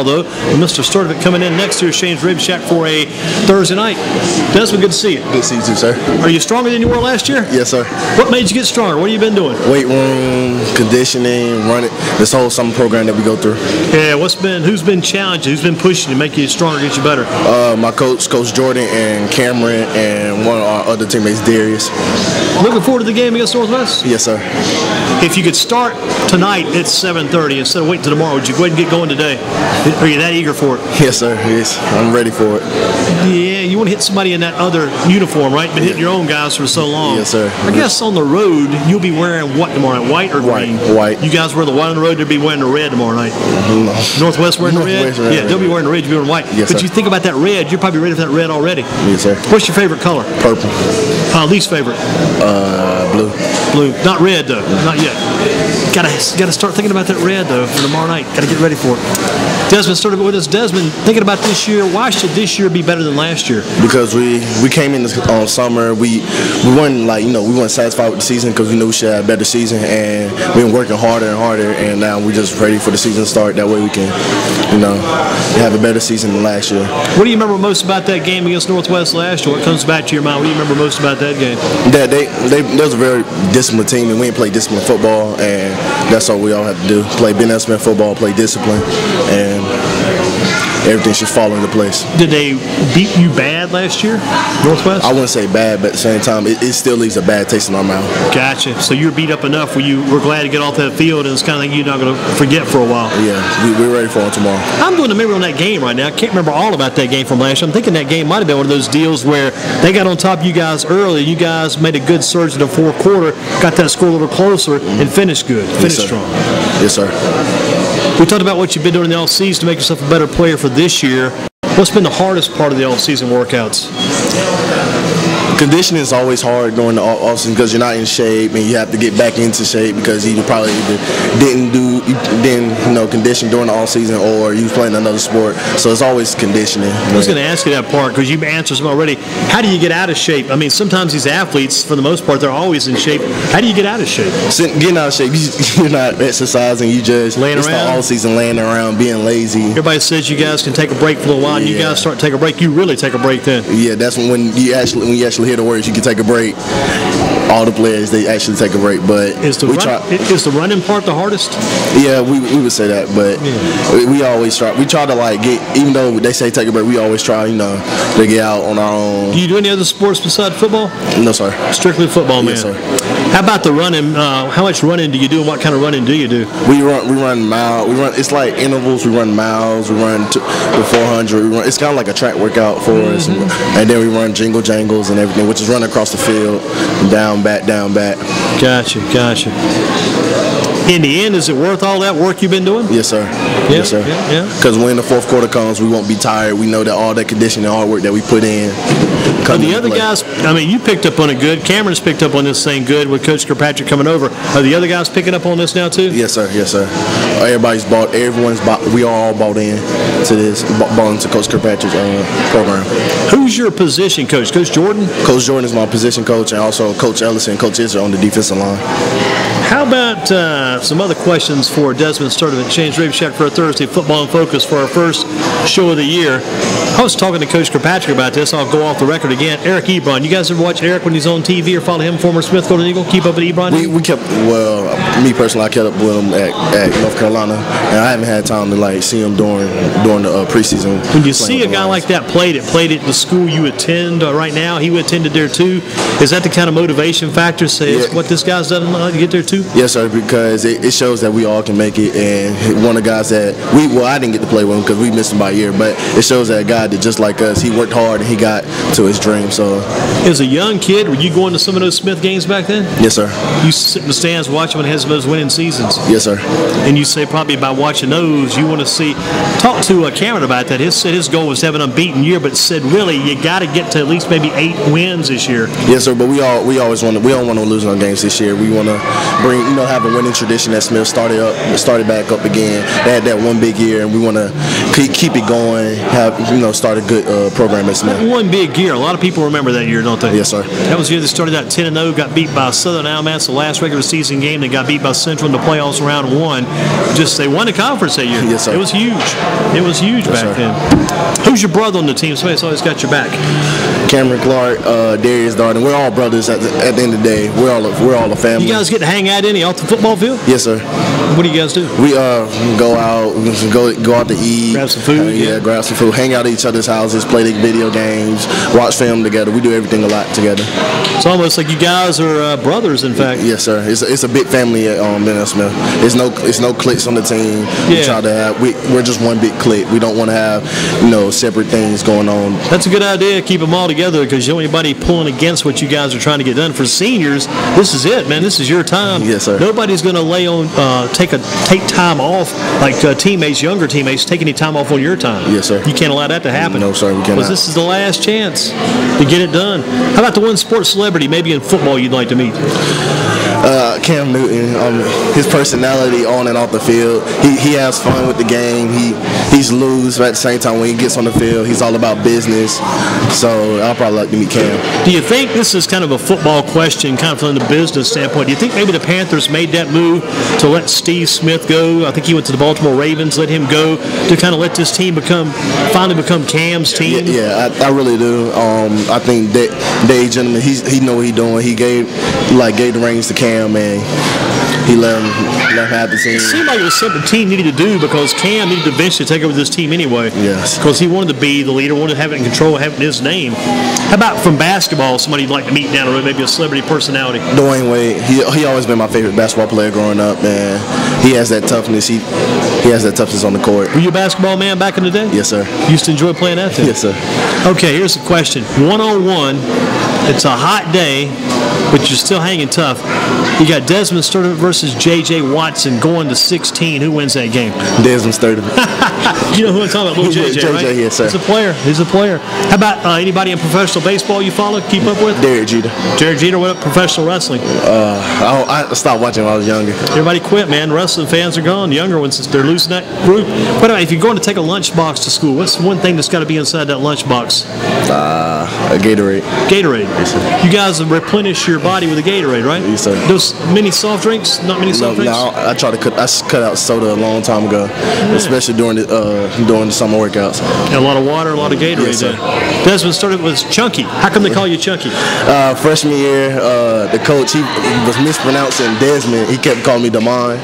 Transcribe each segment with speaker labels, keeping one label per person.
Speaker 1: though. Mr. Sturdivant coming in next to Shane's Rib Shack for a Thursday night. Desmond, good to see you.
Speaker 2: Good to see you too, sir.
Speaker 1: Are you stronger than you were last year?
Speaker 2: Yes, sir.
Speaker 1: What made you get stronger? What have you been doing?
Speaker 2: Weight room, conditioning, running. This whole summer program that we go through.
Speaker 1: Yeah, who's been challenging? Who's been pushing to make you stronger, get you better?
Speaker 2: My coach, Coach Jordan, and Cameron, and one of our other teammates, Darius.
Speaker 1: Looking forward to the game against Northwest?
Speaker 2: Yes, sir.
Speaker 1: If you could start tonight at 7:30 instead of waiting till tomorrow, would you go ahead and get going today? Are you that eager for it?
Speaker 2: Yes, sir. Yes, I'm ready for it.
Speaker 1: Yeah, you want to hit somebody in that other uniform, right? Been hitting your own guys for so long.
Speaker 2: Yes, sir.
Speaker 1: I guess on the road, you'll be wearing what tomorrow night? White or green?
Speaker 2: White.
Speaker 1: You guys wear the white on the road, they'll be wearing the red tomorrow night.
Speaker 2: No.
Speaker 1: Northwest wearing the red?
Speaker 2: Red.
Speaker 1: Yeah, they'll be wearing the red, you'll be wearing white.
Speaker 2: Yes,
Speaker 1: but
Speaker 2: sir.
Speaker 1: you think about that red, you're probably ready for that red already.
Speaker 2: Yes, sir.
Speaker 1: What's your favorite color?
Speaker 2: Purple.
Speaker 1: Least favorite?
Speaker 2: Blue.
Speaker 1: Blue. Not red, though. Not yet. Gotta start thinking about that red, though, for tomorrow night. Gotta get ready for it. Desmond started with us. Desmond, thinking about this year, why should this year be better than last year?
Speaker 2: Because we came in on summer, we weren't we weren't satisfied with the season because we knew we should have a better season, and we've been working harder and harder, and now we're just ready for the season to start. That way we can, have a better season than last year.
Speaker 1: What do you remember most about that game against Northwest last year? What comes back to your mind? What do you remember most about that game?
Speaker 2: That they was a very disciplined team, and we didn't play disciplined football, and that's all we all have to do: play Ben Esmond football, play discipline, and everything should fall into place.
Speaker 1: Did they beat you bad last year, Northwest?
Speaker 2: I wouldn't say bad, but at the same time, it still leaves a bad taste in our mouth.
Speaker 1: Gotcha. So you were beat up enough where you were glad to get off that field, and it's kind of thing you're not going to forget for a while.
Speaker 2: Yeah, we're ready for it tomorrow.
Speaker 1: I'm doing a memory on that game right now. I can't remember all about that game from last year. I'm thinking that game might have been one of those deals where they got on top of you guys early. You guys made a good surge in the fourth quarter, got that score a little closer, and finished good. Finished strong.
Speaker 2: Yes, sir.
Speaker 1: We talked about what you've been doing in the offseason to make yourself a better player for this year. What's been the hardest part of the offseason workouts?
Speaker 2: Conditioning is always hard during the offseason because you're not in shape and you have to get back into shape because you probably didn't condition during the offseason or you was playing another sport. So it's always conditioning.
Speaker 1: I was going to ask you that part because you've answered some already. How do you get out of shape? I mean, sometimes these athletes, for the most part, they're always in shape. How do you get out of shape?
Speaker 2: Getting out of shape, you're not exercising. You just
Speaker 1: laying around.
Speaker 2: The all season laying around, being lazy.
Speaker 1: Everybody says you guys can take a break for a while. And you guys start to take a break. You really take a break then.
Speaker 2: Yeah, that's when you actually hear the words you can take a break. All the players, they actually take a break, but
Speaker 1: is the running part the hardest?
Speaker 2: Yeah, we would say that, but we always try. We try to get, even though they say take a break, we always try, to get out on our own.
Speaker 1: Do you do any other sports besides football?
Speaker 2: No, sir.
Speaker 1: Strictly football, man.
Speaker 2: Yes, sir.
Speaker 1: How about the running? How much running do you do, and what kind of running do you do?
Speaker 2: We run miles. It's like intervals. We run miles. We run the 400. It's kind of like a track workout for us, and then we run jingle jangles and everything, which is running across the field, down, back, down, back.
Speaker 1: Gotcha. In the end, is it worth all that work you've been doing?
Speaker 2: Yes, sir. Yes, sir. Yeah. Because when the fourth quarter comes, we won't be tired. We know that all that conditioning and hard work that we put in.
Speaker 1: The other guys, I mean, you picked up on it good. Cameron's picked up on this thing good with Coach Kirkpatrick coming over. Are the other guys picking up on this now too?
Speaker 2: Yes, sir. Yes, sir. Everyone's bought. We are all bought in to this, bought into Coach Kirkpatrick's program.
Speaker 1: Who's your position coach? Coach Jordan?
Speaker 2: Coach Jordan is my position coach, and also Coach Ellison and Coach Israel on the defensive line.
Speaker 1: How about some other questions for Desmond Sturdivant, Shane's Rib Shack for a Thursday Football in Focus for our first show of the year. I was talking to Coach Kirkpatrick about this. I'll go off the record again. Eric Ebron. You guys ever watch Eric when he's on TV or follow him, former Smith Golden Eagle? Keep up with Ebron?
Speaker 2: Me personally, I kept up with him at North Carolina, and I haven't had time to see him during the preseason.
Speaker 1: When you see a guy like that played at the school you attend right now, he attended there too. Is that the kind of motivation factor? What this guy's done to get there too?
Speaker 2: Yes, sir, because it shows that we all can make it, and one of the guys that I didn't get to play with him because we missed him by a year, but it shows that a guy that just like us, he worked hard and he got to his dream. So,
Speaker 1: as a young kid, were you going to some of those Smith games back then?
Speaker 2: Yes, sir.
Speaker 1: You sit in the stands watching when he has those winning seasons.
Speaker 2: Yes, sir.
Speaker 1: And you say probably by watching those, you want to see. Talk to Cameron about that. His goal was to have an unbeaten year, but said really you got to get to at least maybe 8 wins this year.
Speaker 2: Yes, sir. But we always want to. We don't want to lose no games this year. We want to bring have a winning tradition that Smith started back up again. They had that one big year, and we want to keep it get going, start a good program at Smith.
Speaker 1: One big year. A lot of people remember that year, don't they?
Speaker 2: Yes, sir.
Speaker 1: That was the year they started out 10-0, got beat by Southern Alabama the last regular season game. They got beat by Central in the playoffs round 1. They won the conference that year.
Speaker 2: Yes, sir.
Speaker 1: It was huge. It was huge back then. Who's your brother on the team? Somebody's always got your back.
Speaker 2: Cameron Clark, Darius Darden. We're all brothers at the end of the day. We're all a family.
Speaker 1: You guys get to hang out any off the football field?
Speaker 2: Yes, sir.
Speaker 1: What do you guys do?
Speaker 2: We go out, go out to eat,
Speaker 1: grab some food.
Speaker 2: Grab some food, hang out at each other's houses, play the video games, watch film together. We do everything a lot together.
Speaker 1: It's almost like you guys are brothers, in fact.
Speaker 2: Yes, sir. It's a big family at Ben Smith. It's no cliques on the team. We try to have. We're just one big clique. We don't want to have separate things going on.
Speaker 1: That's a good idea. Keep them all together because you don't want anybody pulling against what you guys are trying to get done. For seniors, this is it, man. This is your time.
Speaker 2: Yes, sir.
Speaker 1: Nobody's going to take time off like teammates, younger teammates, take any time off on your time.
Speaker 2: Yes, sir.
Speaker 1: You can't allow that to happen.
Speaker 2: No, sir, we cannot.
Speaker 1: Because this is the last chance to get it done. How about the one sports celebrity, maybe in football, you'd like to meet?
Speaker 2: Cam Newton, his personality on and off the field, he has fun with the game. He's loose, but at the same time when he gets on the field, he's all about business. So I'll probably like to meet Cam.
Speaker 1: Do you think, this is kind of a football question, kind of from the business standpoint, do you think maybe the Panthers made that move to let Steve Smith go? I think he went to the Baltimore Ravens, let him go to kind of let this team finally become Cam's team?
Speaker 2: Yeah, I really do. I think that Dave Gentleman, he know what he's doing. He gave the reins to Cam, and he let him have the team.
Speaker 1: It seemed like it was something the team needed to do because Cam needed to eventually take over this team anyway.
Speaker 2: Yes.
Speaker 1: Because he wanted to be the leader, wanted to have it in control, having his name. How about from basketball, somebody you'd like to meet down the road, maybe a celebrity personality?
Speaker 2: Dwayne Wade. He always been my favorite basketball player growing up, man. He has that toughness. He has that toughness on the court.
Speaker 1: Were you a basketball man back in the day?
Speaker 2: Yes, sir.
Speaker 1: You used to enjoy playing that too?
Speaker 2: Yes, sir.
Speaker 1: Okay, here's the question. 1-on-1, it's a hot day, but you're still hanging tough. You got Desmond Sturdivant versus J.J. Watson going to 16. Who wins that game?
Speaker 2: Desmond Sturdivant.
Speaker 1: You know who I'm talking about, little J.J., right?
Speaker 2: Yes, sir.
Speaker 1: He's a player. How about anybody in professional baseball you follow, keep up with?
Speaker 2: Derek Jeter.
Speaker 1: Derek Jeter, what about professional wrestling?
Speaker 2: I stopped watching when I was younger.
Speaker 1: Everybody quit, man. Wrestling fans are gone. Younger ones, they're losing that group. What about if you're going to take a lunchbox to school, what's one thing that's got to be inside that lunchbox?
Speaker 2: A Gatorade.
Speaker 1: Gatorade.
Speaker 2: Yes, sir.
Speaker 1: You guys replenish your body with a Gatorade, right?
Speaker 2: Yes, sir.
Speaker 1: Those many soft drinks? Not many soft drinks?
Speaker 2: No, I try to cut out soda a long time ago, especially during the summer workouts.
Speaker 1: And a lot of water, a lot of Gatorade.
Speaker 2: Yes, sir.
Speaker 1: Desmond started with Chunky. How come they call you Chunky?
Speaker 2: Freshman year, the coach, he was mispronouncing Desmond. He kept calling me Damon. Wow.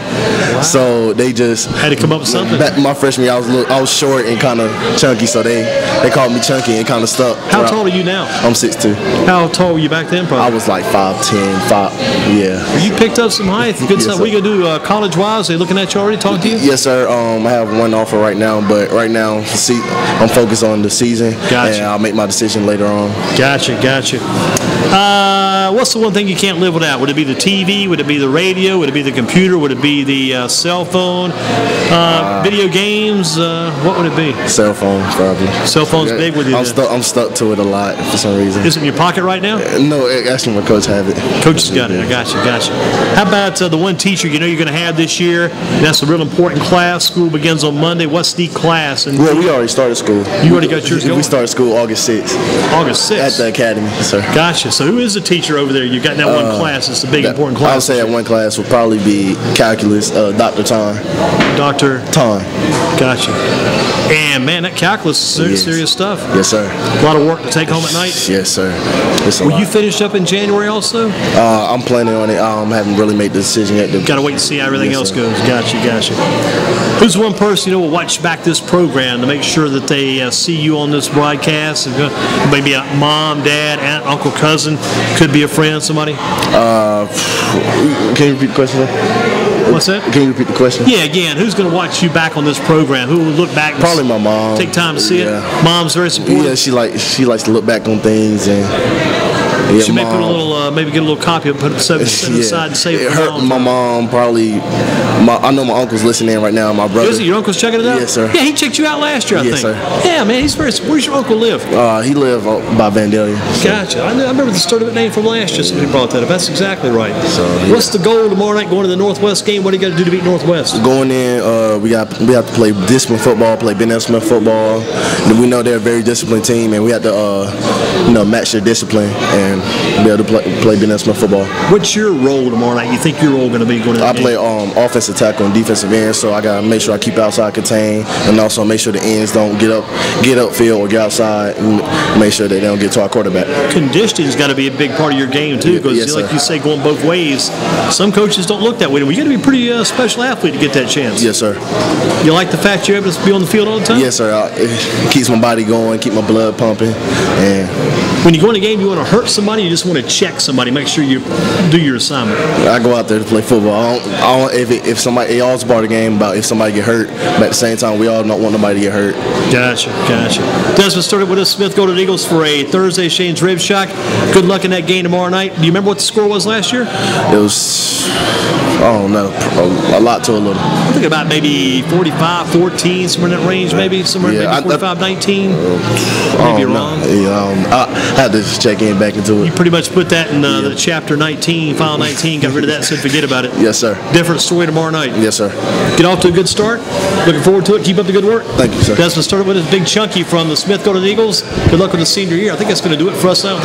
Speaker 2: So they just
Speaker 1: had to come up with something.
Speaker 2: Back my freshman year, I was short and kind of chunky, so they called me Chunky and kind of stuck.
Speaker 1: How tall are you now?
Speaker 2: I'm 6'2".
Speaker 1: How tall were you back then, probably?
Speaker 2: I was like 5'10", yeah.
Speaker 1: Well, you picked up some height. Good stuff. What are you going to do college-wise? Are they looking at you already, talking to you?
Speaker 2: Yes, sir. I have one offer right now, but right now, I'm focused on the season, and I'll make my decision later on.
Speaker 1: Gotcha. What's the one thing you can't live without? Would it be the TV? Would it be the radio? Would it be the computer? Would it be the cell phone? Video games? What would it be?
Speaker 2: Cell phone, probably.
Speaker 1: Cell phone's big with you.
Speaker 2: I'm stuck to it a lot for some reason.
Speaker 1: Is it in your pocket right now?
Speaker 2: No, actually my coach have it.
Speaker 1: Coach has got it. I got you. How about the one teacher you know you're going to have this year? That's a real important class. School begins on Monday. What's the class?
Speaker 2: Well, we already started school.
Speaker 1: You already got yours going?
Speaker 2: We started school August 6th.
Speaker 1: August 6th?
Speaker 2: At the academy, sir.
Speaker 1: Gotcha. So who is the teacher over there? You got in that one class. It's a big, important class.
Speaker 2: I would say that one class would probably be calculus, Dr. Ton.
Speaker 1: Dr.
Speaker 2: Ton.
Speaker 1: Gotcha. And, man, that calculus is serious stuff.
Speaker 2: Yes, sir.
Speaker 1: A lot of work to take home at night?
Speaker 2: Yes, sir.
Speaker 1: Were you finished up in January also?
Speaker 2: I'm planning on it. I haven't really made the decision yet.
Speaker 1: Got to wait and see how everything else goes. Gotcha. Who's one person will watch back this program to make sure that they see you on this broadcast? Maybe a mom, dad, aunt, uncle, cousin, could be a friend, somebody?
Speaker 2: Can you repeat the question?
Speaker 1: What's that?
Speaker 2: Can you repeat the question?
Speaker 1: Yeah, again, who's going to watch you back on this program? Who will look back?
Speaker 2: Probably my mom.
Speaker 1: Take time to see it. Mom's very supportive.
Speaker 2: Yeah, she likes to look back on things and. Yeah,
Speaker 1: She may put a little, maybe get a little copy and put it set aside and save it.
Speaker 2: It hurt my mom probably. I know my uncle's listening right now. My brother.
Speaker 1: Is it? Your uncle's checking it out?
Speaker 2: Yes, sir.
Speaker 1: Yeah, he checked you out last year, I think.
Speaker 2: Yes, sir.
Speaker 1: Yeah, man, he's very. Where's your uncle live?
Speaker 2: He live by Vandalia.
Speaker 1: Gotcha. I remember the Sturdivant name from last year. Somebody brought that up. That's exactly right.
Speaker 2: So, yeah.
Speaker 1: What's the goal tomorrow night going to the Northwest game? What do you got to do to beat Northwest?
Speaker 2: Going in, we have to play Desmond football, play Ben Smith football. We know they're a very disciplined team, and we have to match their discipline and be able to play Ben Smith football.
Speaker 1: What's your role tomorrow night? You think your role going to be going to the game?
Speaker 2: I play offensive tackle and defensive end, so I gotta make sure I keep outside contained, and also make sure the ends don't get upfield or get outside, and make sure that they don't get to our quarterback.
Speaker 1: Conditioning's got to be a big part of your game too, because
Speaker 2: yes,
Speaker 1: like you say, going both ways. Some coaches don't look that way. You got to be a pretty special athlete to get that chance.
Speaker 2: Yes, sir.
Speaker 1: You like the fact you're able to be on the field all the time?
Speaker 2: Yes, sir. It keeps my body going, keep my blood pumping, and
Speaker 1: when you go in a game, you want to hurt somebody, you just want to check somebody, make sure you do your assignment.
Speaker 2: I go out there to play football. If somebody, it all's part of the game about if somebody get hurt, but at the same time, we all don't want nobody to get hurt.
Speaker 1: Gotcha. Desmond started with us. Smith Golden Eagles for a Thursday Shane's Rib Shack. Good luck in that game tomorrow night. Do you remember what the score was last year?
Speaker 2: It was, I don't know, a lot to a little.
Speaker 1: I think about maybe 45-14, somewhere in that range, maybe somewhere maybe 45-19. Maybe wrong.
Speaker 2: I had to just check in back into it.
Speaker 1: You pretty much put that in the chapter 19, file 19, got rid of that, said forget about it.
Speaker 2: Yes, sir.
Speaker 1: Different story tomorrow night.
Speaker 2: Yes, sir.
Speaker 1: Get off to a good start. Looking forward to it. Keep up the good work.
Speaker 2: Thank you, sir.
Speaker 1: Desmond started with his big chunky from the Smith Golden Eagles. Good luck with the senior year. I think that's going to do it for us now.